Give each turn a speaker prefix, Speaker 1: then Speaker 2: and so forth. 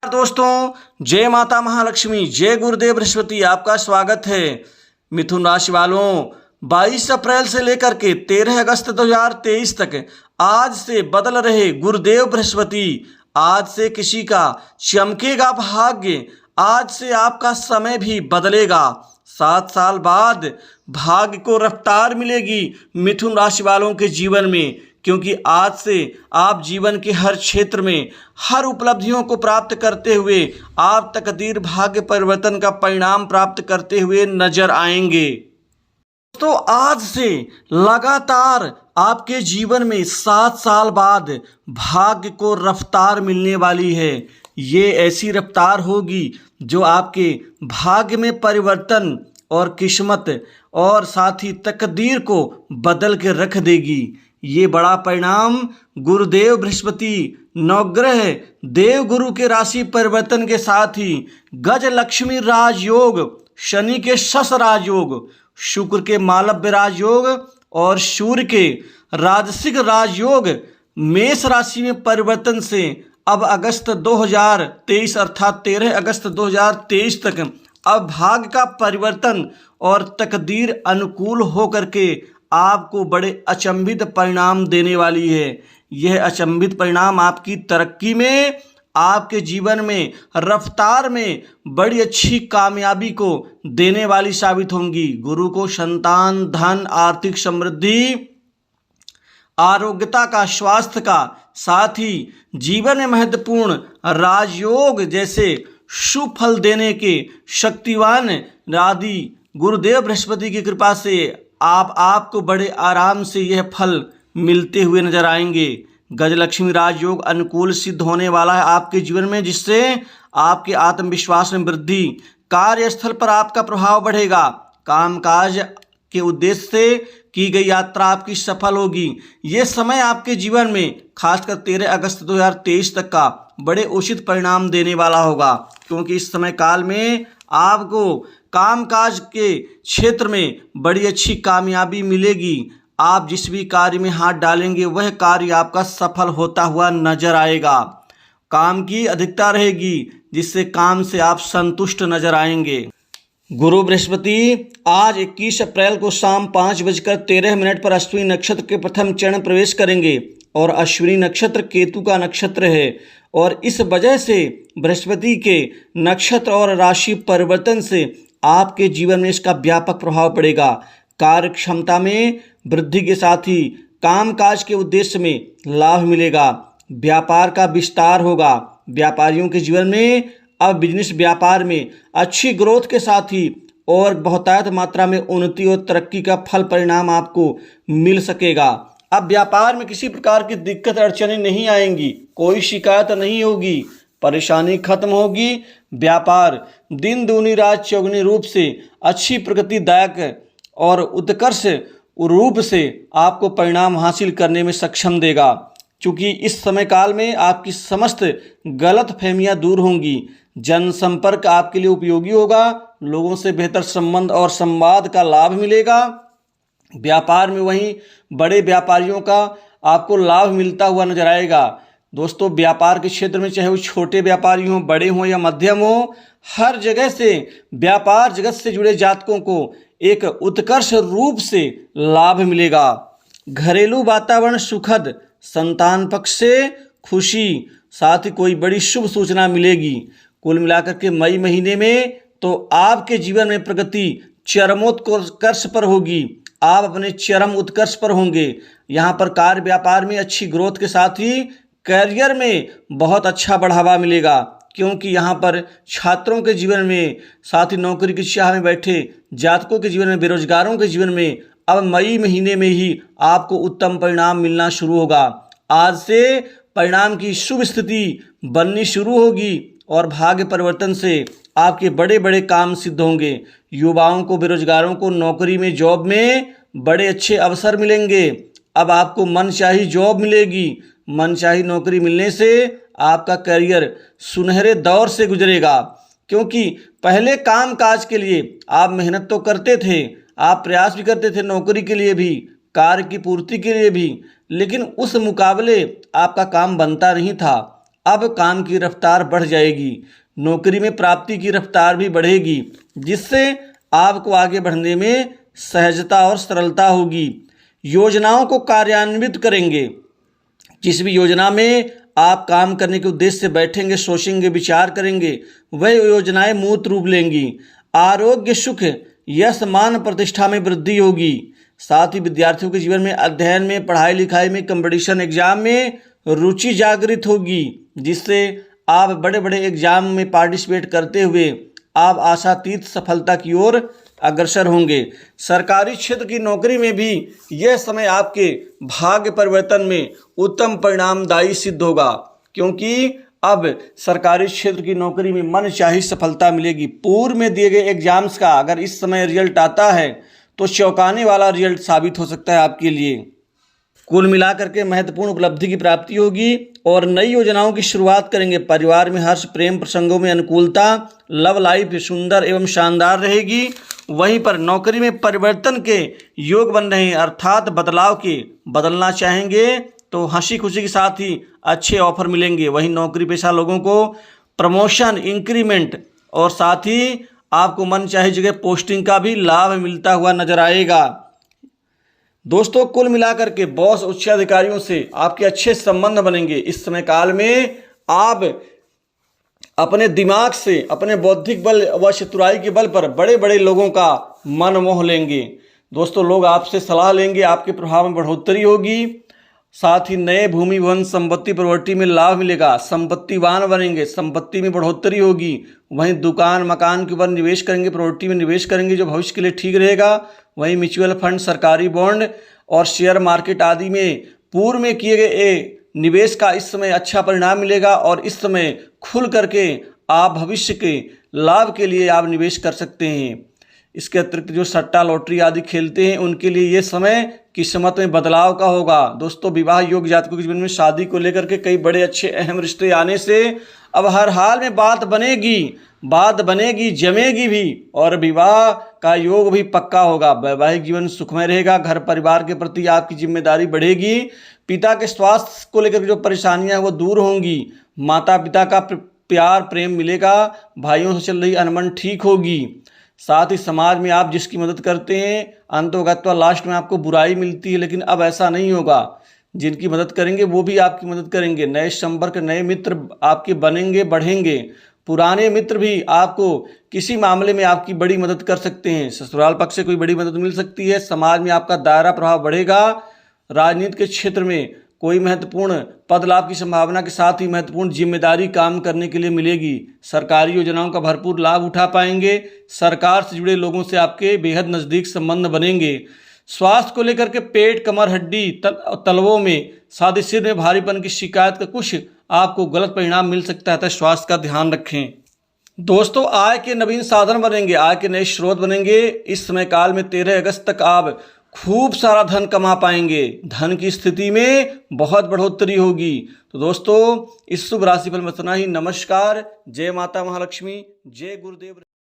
Speaker 1: दोस्तों, जय माता महालक्ष्मी, जय गुरुदेव बृहस्पति। आपका स्वागत है। मिथुन राशि वालों, 22 अप्रैल से लेकर के 13 अगस्त 2023 तक आज से बदल रहे गुरुदेव बृहस्पति। आज से किसी का चमकेगा भाग्य, आज से आपका समय भी बदलेगा। 7 साल बाद भाग्य को रफ्तार मिलेगी मिथुन राशि वालों के जीवन में, क्योंकि आज से आप जीवन के हर क्षेत्र में हर उपलब्धियों को प्राप्त करते हुए आप तकदीर भाग्य परिवर्तन का परिणाम प्राप्त करते हुए नजर आएंगे। तो आज से लगातार आपके जीवन में 7 साल बाद भाग्य को रफ्तार मिलने वाली है। ये ऐसी रफ्तार होगी जो आपके भाग्य में परिवर्तन और किस्मत और साथ ही तकदीर को बदल के रख देगी। ये बड़ा परिणाम गुरुदेव बृहस्पति नवग्रह देव गुरु के राशि परिवर्तन के साथ ही गज लक्ष्मी राजयोग, शनि के शश राजयोग, शुक्र के मालव्य राजयोग और सूर्य के राजसिक राजयोग मेष राशि में परिवर्तन से अब अगस्त 2023 अर्थात 13 अगस्त 2023 तक अब भाग्य का परिवर्तन और तकदीर अनुकूल होकर के आपको बड़े अचंभित परिणाम देने वाली है। यह अचंभित परिणाम आपकी तरक्की में, आपके जीवन में रफ्तार में बड़ी अच्छी कामयाबी को देने वाली साबित होंगी। गुरु को संतान, धन, आर्थिक समृद्धि, आरोग्यता का, स्वास्थ्य का, साथ ही जीवन में महत्वपूर्ण राजयोग जैसे शुभ फल देने के शक्तिवान आदि गुरुदेव बृहस्पति की कृपा से आपको बड़े आराम से यह फल मिलते हुए नजर आएंगे। गजलक्ष्मी राजयोग अनुकूल सिद्ध होने वाला है आपके जीवन में, जिससे आपके आत्मविश्वास में वृद्धि, कार्यस्थल पर आपका प्रभाव बढ़ेगा, कामकाज के उद्देश्य से की गई यात्रा आपकी सफल होगी। ये समय आपके जीवन में खासकर 13 अगस्त 2023 तक का बड़े उचित परिणाम देने वाला होगा, क्योंकि इस समय काल में आपको कामकाज के क्षेत्र में बड़ी अच्छी कामयाबी मिलेगी। आप जिस भी कार्य में हाथ डालेंगे वह कार्य आपका सफल होता हुआ नजर आएगा। काम की अधिकता रहेगी, जिससे काम से आप संतुष्ट नजर आएंगे। गुरु बृहस्पति आज 21 अप्रैल को शाम 5:13 पर अश्विनी नक्षत्र के प्रथम चरण प्रवेश करेंगे और अश्विनी नक्षत्र केतु का नक्षत्र है, और इस वजह से बृहस्पति के नक्षत्र और राशि परिवर्तन से आपके जीवन में इसका व्यापक प्रभाव पड़ेगा। कार्य क्षमता में वृद्धि के साथ ही कामकाज के उद्देश्य में लाभ मिलेगा। व्यापार का विस्तार होगा। व्यापारियों के जीवन में अब बिजनेस व्यापार में अच्छी ग्रोथ के साथ ही और बहुतायत मात्रा में उन्नति और तरक्की का फल परिणाम आपको मिल सकेगा। अब व्यापार में किसी प्रकार की दिक्कत अड़चने नहीं आएंगी, कोई शिकायत नहीं होगी, परेशानी खत्म होगी। व्यापार दिन दूनी रात चौगुनी रूप से अच्छी प्रगतिदायक और उत्कर्ष रूप से आपको परिणाम हासिल करने में सक्षम देगा। चूँकि इस समय काल में आपकी समस्त गलत फहमियाँ दूर होंगी, जनसंपर्क आपके लिए उपयोगी होगा, लोगों से बेहतर संबंध और संवाद का लाभ मिलेगा। व्यापार में वहीं बड़े व्यापारियों का आपको लाभ मिलता हुआ नजर आएगा। दोस्तों, व्यापार के क्षेत्र में चाहे वो छोटे व्यापारी हों, बड़े हों या मध्यम हों, हर जगह से व्यापार जगत से जुड़े जातकों को एक उत्कर्ष रूप से लाभ मिलेगा। घरेलू वातावरण सुखद, संतान पक्ष से खुशी, साथ ही कोई बड़ी शुभ सूचना मिलेगी। कुल मिलाकर के मई महीने में तो आपके जीवन में प्रगति चरमोत्कर्ष पर होगी। आप अपने चरम उत्कर्ष पर होंगे। यहाँ पर कार्य व्यापार में अच्छी ग्रोथ के साथ ही करियर में बहुत अच्छा बढ़ावा मिलेगा, क्योंकि यहाँ पर छात्रों के जीवन में, साथ ही नौकरी की चाह में बैठे जातकों के जीवन में, बेरोजगारों के जीवन में अब मई महीने में ही आपको उत्तम परिणाम मिलना शुरू होगा। आज से परिणाम की शुभ स्थिति बननी शुरू होगी और भाग्य परिवर्तन से आपके बड़े बड़े काम सिद्ध होंगे। युवाओं को, बेरोजगारों को नौकरी में, जॉब में बड़े अच्छे अवसर मिलेंगे। अब आपको मनचाही जॉब मिलेगी। मनचाही नौकरी मिलने से आपका करियर सुनहरे दौर से गुजरेगा, क्योंकि पहले काम काज के लिए आप मेहनत तो करते थे, आप प्रयास भी करते थे नौकरी के लिए भी, कार्य की पूर्ति के लिए भी, लेकिन उस मुकाबले आपका काम बनता नहीं था। अब काम की रफ्तार बढ़ जाएगी, नौकरी में प्राप्ति की रफ्तार भी बढ़ेगी, जिससे आपको आगे बढ़ने में सहजता और सरलता होगी। योजनाओं को कार्यान्वित करेंगे। जिस भी योजना में आप काम करने के उद्देश्य से बैठेंगे, सोचेंगे, विचार करेंगे, वह योजनाएं मूर्त रूप लेंगी। आरोग्य, सुख, यश, मान, प्रतिष्ठा में वृद्धि होगी। साथ ही विद्यार्थियों के जीवन में अध्ययन में, पढ़ाई लिखाई में, कंपटीशन एग्जाम में रुचि जागृत होगी, जिससे आप बड़े बड़े एग्जाम में पार्टिसिपेट करते हुए आप आशातीत सफलता की ओर अग्रसर होंगे। सरकारी क्षेत्र की नौकरी में भी यह समय आपके भाग्य परिवर्तन में उत्तम परिणामदायी सिद्ध होगा, क्योंकि अब सरकारी क्षेत्र की नौकरी में मनचाही सफलता मिलेगी। पूर्व में दिए गए एग्जाम्स का अगर इस समय रिजल्ट आता है तो चौंकाने वाला रिजल्ट साबित हो सकता है आपके लिए। कुल मिलाकर के महत्वपूर्ण उपलब्धि की प्राप्ति होगी और नई योजनाओं की शुरुआत करेंगे। परिवार में हर्ष, प्रेम प्रसंगों में अनुकूलता, लव लाइफ सुंदर एवं शानदार रहेगी। वहीं पर नौकरी में परिवर्तन के योग बन रहे हैं, अर्थात बदलाव के बदलना चाहेंगे तो हंसी खुशी के साथ ही अच्छे ऑफर मिलेंगे। वहीं नौकरी पेशा लोगों को प्रमोशन, इंक्रीमेंट और साथ ही आपको मन चाहे जगह पोस्टिंग का भी लाभ मिलता हुआ नजर आएगा। दोस्तों, कुल मिलाकर के बॉस, उच्च अधिकारियों से आपके अच्छे संबंध बनेंगे। इस समय काल में आप अपने दिमाग से, अपने बौद्धिक बल व चतुराई के बल पर बड़े बड़े लोगों का मन मोह लेंगे। दोस्तों, लोग आपसे सलाह लेंगे, आपके प्रभाव में बढ़ोतरी होगी। साथ ही नए भूमि, भवन, संपत्ति, प्रॉपर्टी में लाभ मिलेगा। संपत्तिवान बनेंगे, संपत्ति में बढ़ोतरी होगी। वहीं दुकान, मकान के ऊपर निवेश करेंगे, प्रॉपर्टी में निवेश करेंगे जो भविष्य के लिए ठीक रहेगा। वहीं म्यूचुअल फंड, सरकारी बॉन्ड और शेयर मार्केट आदि में पूर्व में किए गए निवेश का इस समय अच्छा परिणाम मिलेगा और इस समय खुल करके आप भविष्य के लाभ के लिए आप निवेश कर सकते हैं। इसके अतिरिक्त जो सट्टा, लॉटरी आदि खेलते हैं उनके लिए ये समय किस्मत में बदलाव का होगा। दोस्तों, विवाह योग्य जातकों के जीवन में शादी को लेकर के कई बड़े अच्छे अहम रिश्ते आने से अब हर हाल में बात बनेगी, जमेगी भी और विवाह का योग भी पक्का होगा। वैवाहिक जीवन सुखमय रहेगा। घर परिवार के प्रति आपकी जिम्मेदारी बढ़ेगी। पिता के स्वास्थ्य को लेकर जो परेशानियां हैं वो दूर होंगी। माता पिता का प्यार, प्रेम मिलेगा। भाइयों से चल रही अनबन ठीक होगी। साथ ही समाज में आप जिसकी मदद करते हैं अंतोगत्वा लास्ट में आपको बुराई मिलती है, लेकिन अब ऐसा नहीं होगा। जिनकी मदद करेंगे वो भी आपकी मदद करेंगे। नए संपर्क, नए मित्र आपके बनेंगे, बढ़ेंगे। पुराने मित्र भी आपको किसी मामले में आपकी बड़ी मदद कर सकते हैं। ससुराल पक्ष से कोई बड़ी मदद मिल सकती है। समाज में आपका दायरा प्रभाव बढ़ेगा। राजनीति के क्षेत्र में कोई महत्वपूर्ण पद लाभ की संभावना के साथ ही महत्वपूर्ण जिम्मेदारी काम करने के लिए मिलेगी। सरकारी योजनाओं का भरपूर लाभ उठा पाएंगे। सरकार से जुड़े लोगों से आपके बेहद नज़दीक संबंध बनेंगे। स्वास्थ्य को लेकर के पेट, कमर, हड्डी, तलवों में, साथ ही सिर में भारीपन की शिकायत का कुछ आपको गलत परिणाम मिल सकता है, तो स्वास्थ्य का ध्यान रखें। दोस्तों, आय के नवीन साधन बनेंगे, आय के नए स्रोत बनेंगे। इस समय काल में 13 अगस्त तक आप खूब सारा धन कमा पाएंगे। धन की स्थिति में बहुत बढ़ोतरी होगी। तो दोस्तों, इस शुभ राशिफल में इतना ही। नमस्कार। जय माता महालक्ष्मी, जय गुरुदेव।